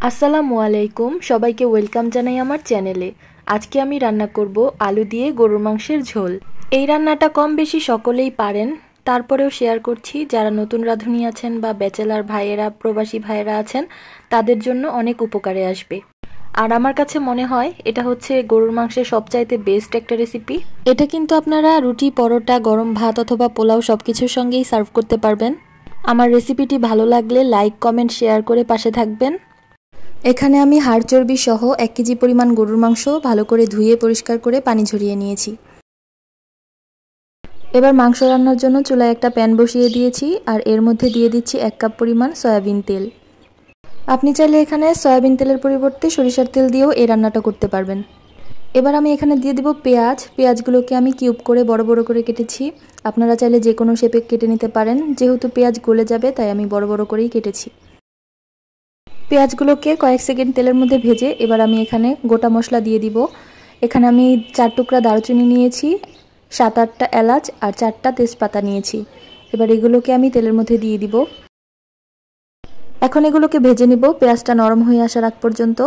আসসালামু আলাইকুম, সবাইকে ওয়েলকাম জানাই আমার চ্যানেলে। আজকে আমি রান্না করব আলু দিয়ে গরুর মাংসের ঝোল। এই রান্নাটা কম বেশি সকলেই পারেন, তারপরেও শেয়ার করছি যারা নতুন রাঁধুনি আছেন বা ব্যাচেলার ভাইয়েরা, প্রবাসী ভাইয়েরা আছেন, তাদের জন্য অনেক উপকারে আসবে। আর আমার কাছে মনে হয় এটা হচ্ছে গরুর মাংসের সবচাইতে বেস্ট একটা রেসিপি। এটা কিন্তু আপনারা রুটি, পরোটা, গরম ভাত অথবা পোলাও সবকিছুর সঙ্গেই সার্ভ করতে পারবেন। আমার রেসিপিটি ভালো লাগলে লাইক, কমেন্ট, শেয়ার করে পাশে থাকবেন। এখানে আমি হাড় চর্বি সহ 1 কেজি পরিমাণ গরুর মাংস ভালো করে ধুয়ে পরিষ্কার করে পানি ঝরিয়ে নিয়েছি। এবার মাংস রান্নার জন্য চুলায় একটা প্যান বসিয়ে দিয়েছি আর এর মধ্যে দিয়ে দিচ্ছি 1 কাপ পরিমাণ সয়াবিন তেল। আপনি চাইলে এখানে সয়াবিন তেলের পরিবর্তে সরিষার তেল দিয়েও এই রান্নাটা করতে পারবেন। এবার আমি এখানে দিয়ে দিব পেঁয়াজগুলোকে আমি কিউব করে বড় বড় করে কেটেছি। আপনারা চাইলে যে কোনো শেপে কেটে নিতে পারেন, যেহেতু পেঁয়াজ গলে যাবে তাই আমি বড় বড় করেই কেটেছি। পেঁয়াজগুলোকে কয়েক সেকেন্ড তেলের মধ্যে ভেজে এবার আমি এখানে গোটা মশলা দিয়ে দিব। এখানে আমি 4 টুকরা দারুচিনি নিয়েছি, 7-8টা এলাচ আর 4টা তেজপাতা নিয়েছি। এবার এগুলোকে আমি তেলের মধ্যে দিয়ে দিব। এখন এগুলোকে ভেজে নিব পেঁয়াজটা নরম হয়ে আসার আগ পর্যন্ত।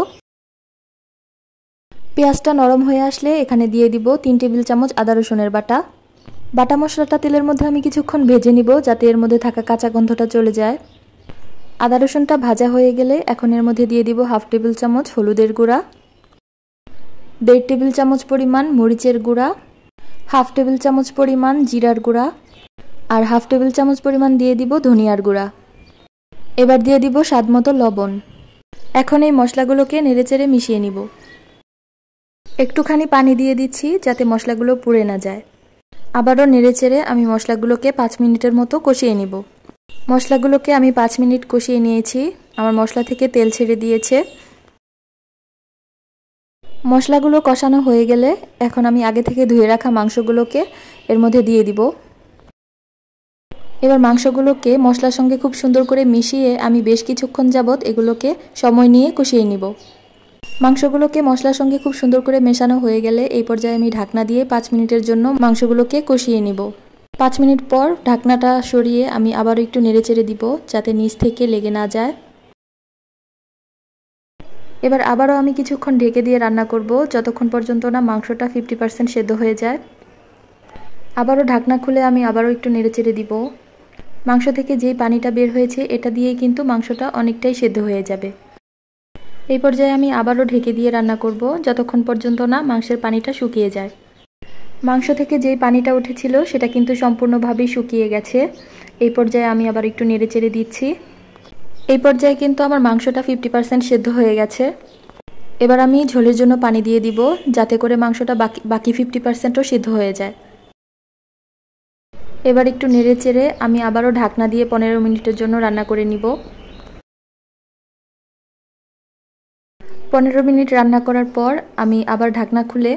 পেঁয়াজটা নরম হয়ে আসলে এখানে দিয়ে দিব 3 টেবিল চামচ আদা রসুনের বাটা। বাটা মশলাটা তেলের মধ্যে আমি কিছুক্ষণ ভেজে নিব যাতে এর মধ্যে থাকা কাঁচা গন্ধটা চলে যায়। আদা রসুনটা ভাজা হয়ে গেলে এখন এর মধ্যে দিয়ে দিব 1/2 টেবিল চামচ হলুদের গুঁড়া, 1.5 টেবিল চামচ পরিমাণ মরিচের গুঁড়া, 1/2 টেবিল চামচ পরিমাণ জিরার গুঁড়া আর 1/2 টেবিল চামচ পরিমাণ দিয়ে দিব ধনিয়ার গুঁড়া। এবার দিয়ে দিব স্বাদমতো লবণ। এখন এই মশলাগুলোকে নেড়েচেড়ে মিশিয়ে নিব। একটুখানি পানি দিয়ে দিচ্ছি যাতে মশলাগুলো পুড়ে না যায়। আবারও নেড়েচেড়ে আমি মশলাগুলোকে 5 মিনিটের মতো কষিয়ে নিব। মশলাগুলোকে আমি 5 মিনিট কষিয়ে নিয়েছি। আমার মশলা থেকে তেল ছেড়ে দিয়েছে। মশলাগুলো কষানো হয়ে গেলে এখন আমি আগে থেকে ধুয়ে রাখা মাংসগুলোকে এর মধ্যে দিয়ে দিব। এবার মাংসগুলোকে মশলার সঙ্গে খুব সুন্দর করে মিশিয়ে আমি বেশ কিছুক্ষণ যাবত এগুলোকে সময় নিয়ে কষিয়ে নিব। মাংসগুলোকে মশলার সঙ্গে খুব সুন্দর করে মেশানো হয়ে গেলে এই পর্যায়ে আমি ঢাকনা দিয়ে 5 মিনিটের জন্য মাংসগুলোকে কষিয়ে নিব। 5 মিনিট পর ঢাকনাটা সরিয়ে আমি আবারও একটু নেড়েচেড়ে দিব যাতে নিচ থেকে লেগে না যায়। এবার আবারও আমি কিছুক্ষণ ঢেকে দিয়ে রান্না করব যতক্ষণ পর্যন্ত না মাংসটা 50% সেদ্ধ হয়ে যায়। আবারও ঢাকনা খুলে আমি আবারও একটু নেড়েচেড়ে দিব। মাংস থেকে যেই পানিটা বের হয়েছে এটা দিয়েই কিন্তু মাংসটা অনেকটাই সেদ্ধ হয়ে যাবে। এই পর্যায়ে আমি আবারও ঢেকে দিয়ে রান্না করব যতক্ষণ পর্যন্ত না মাংসের পানিটা শুকিয়ে যায়। মাংস থেকে যেই পানিটা উঠেছিল সেটা কিন্তু সম্পূর্ণভাবেই শুকিয়ে গেছে। এই পর্যায়ে আমি আবার একটু নেড়েচেড়ে দিচ্ছি। এই পর্যায়ে কিন্তু আমার মাংসটা 50% সেদ্ধ হয়ে গেছে। এবার আমি ঝোলের জন্য পানি দিয়ে দিব যাতে করে মাংসটা বাকি 50%ও সিদ্ধ হয়ে যায়। এবার একটু নেড়েচেড়ে আমি আবারও ঢাকনা দিয়ে 15 মিনিটের জন্য রান্না করে নিব। 15 মিনিট রান্না করার পর আমি আবার ঢাকনা খুলে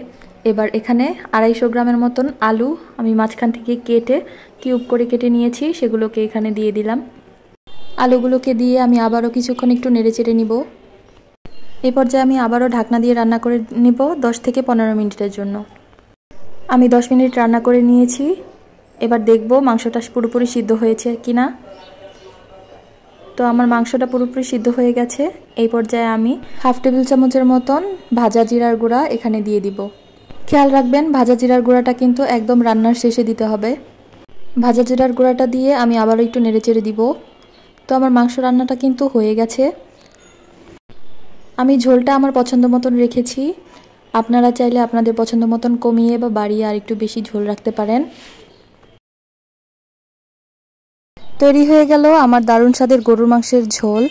এবার এখানে 250 গ্রামের মতন আলু আমি মাঝখান থেকে কেটে কিউব করে কেটে নিয়েছি, সেগুলোকে এখানে দিয়ে দিলাম। আলুগুলোকে দিয়ে আমি আবারও কিছুক্ষণ একটু নেড়েচেড়ে নিব। এই পর্যায়ে আমি আবারও ঢাকনা দিয়ে রান্না করে নিব 10 থেকে 15 মিনিটের জন্য। আমি 10 মিনিট রান্না করে নিয়েছি। এবার দেখব মাংসটা পুরোপুরি সিদ্ধ হয়েছে কিনা। তো আমার মাংসটা পুরোপুরি সিদ্ধ হয়ে গেছে। এই পর্যায়ে আমি 1/2 টেবিল চামচের মতন ভাজা জিরার গুঁড়া এখানে দিয়ে দিব। খেয়াল রাখবেন ভাজা জিরার গুঁড়াটা কিন্তু একদম রান্নার শেষে দিতে হবে। ভাজা জিরার গুঁড়াটা দিয়ে আমি আবারও একটু নেড়েচেড়ে দিব। তো আমার মাংস রান্নাটা কিন্তু হয়ে গেছে। আমি ঝোলটা আমার পছন্দ মতন রেখেছি। আপনারা চাইলে আপনাদের পছন্দ মতন কমিয়ে বা বাড়িয়ে আর একটু বেশি ঝোল রাখতে পারেন। তৈরি হয়ে গেল আমার দারুণ স্বাদের গরুর মাংসের ঝোল।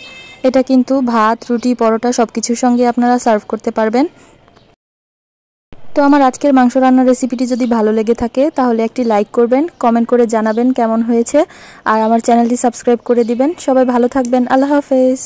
এটা কিন্তু ভাত, রুটি, পরোটা সবকিছুর সঙ্গে আপনারা সার্ভ করতে পারবেন। তো আমার আজকের মাংস রান্নার রেসিপিটি যদি ভালো লেগে থাকে তাহলে একটি লাইক করবেন, কমেন্ট করে জানাবেন কেমন হয়েছে আর আমার চ্যানেলটি সাবস্ক্রাইব করে দিবেন। সবাই ভালো থাকবেন। আল্লাহ হাফেজ।